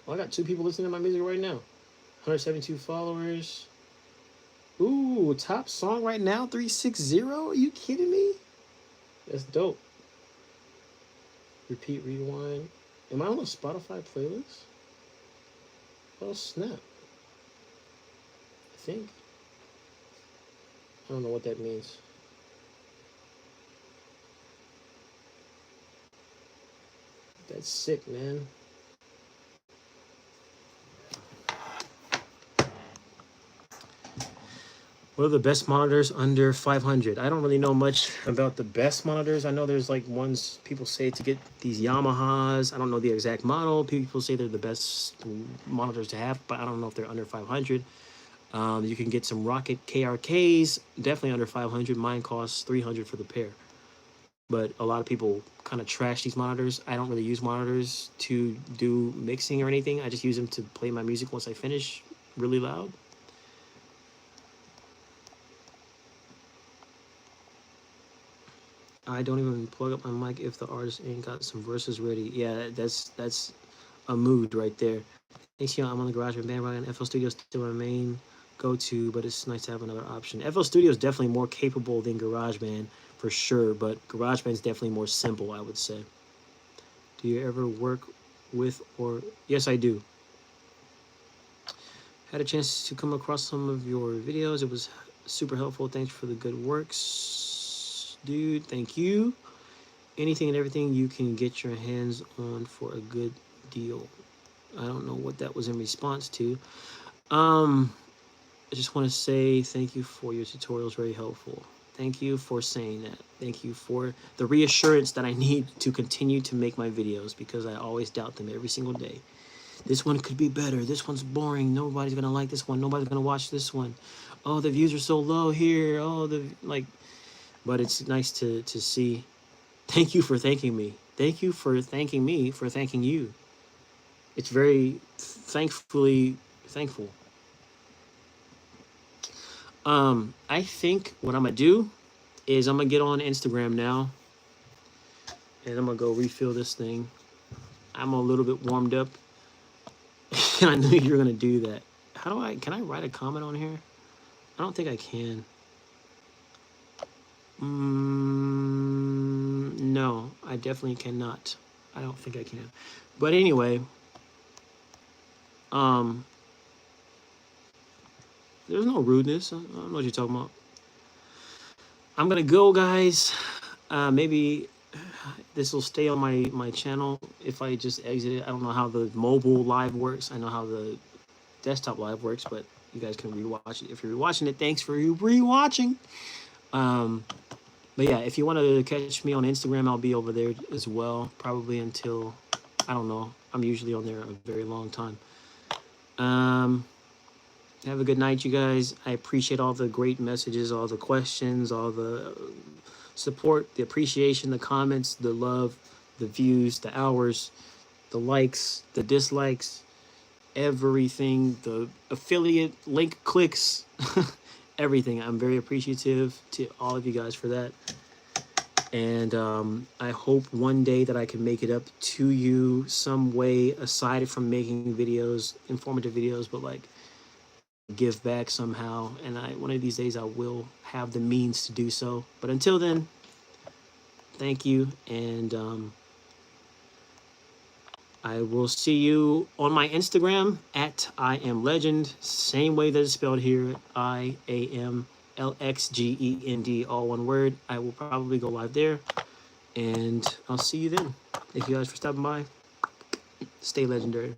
Well, I got 2 people listening to my music right now. 172 followers. Ooh, top song right now, 360. Are you kidding me? That's dope. Repeat, rewind. Am I on a Spotify playlist? Oh, snap. I think. I don't know what that means. That's sick, man. What are the best monitors under 500? I don't really know much about the best monitors. I know there's like ones people say to get these Yamahas. I don't know the exact model. People say they're the best monitors to have, but I don't know if they're under 500. You can get some Rocket KRKs, definitely under 500. Mine costs 300 for the pair. But a lot of people kind of trash these monitors. I don't really use monitors to do mixing or anything. I just use them to play my music once I finish really loud. I don't even plug up my mic if the artist ain't got some verses ready. Yeah, that's a mood right there. Thanks, I'm on the GarageBand bandwagon. FL Studio is still my main go-to, but it's nice to have another option. FL Studio is definitely more capable than GarageBand for sure, but GarageBand is definitely more simple, I would say. Do you ever work with or... Yes, I do. Had a chance to come across some of your videos. It was super helpful. Thanks for the good works, dude. Thank you. Anything and everything you can get your hands on for a good deal. I don't know what that was in response to. I just want to say thank you for your tutorials. Very helpful. Thank you for saying that. Thank you for the reassurance that I need to continue to make my videos, because I always doubt them every single day. This one could be better. This one's boring. Nobody's going to like this one. Nobody's going to watch this one. Oh, the views are so low here. Oh, but it's nice to see. Thank you for thanking me. Thank you for thanking me for thanking you. It's very thankfully thankful. I think what I'm gonna do is I'm gonna get on Instagram now, and I'm gonna go refill this thing. I'm a little bit warmed up. I knew you were gonna do that. Can I write a comment on here? I don't think I can. No, I definitely cannot. I don't think I can. But anyway, there's no rudeness. I don't know what you're talking about. I'm gonna go, guys. Maybe this will stay on my channel if I just exit it. I don't know how the mobile live works. I know how the desktop live works, but you guys can rewatch it. If you're rewatching it, thanks for rewatching. But yeah, if you want to catch me on Instagram, I'll be over there as well, probably until, I don't know. I'm usually on there a very long time. Have a good night, you guys. I appreciate all the great messages, all the questions, all the support, the appreciation, the comments, the love, the views, the hours, the likes, the dislikes, everything, the affiliate link clicks, everything. I'm very appreciative to all of you guys for that. And I hope one day that I can make it up to you some way, aside from making videos, informative videos, but like give back somehow. And one of these days I will have the means to do so. But until then, thank you. And I will see you on my Instagram at IAMLXGEND, same way that it's spelled here, IAMLXGEND, all one word. I will probably go live there, and I'll see you then. Thank you guys for stopping by. Stay legendary.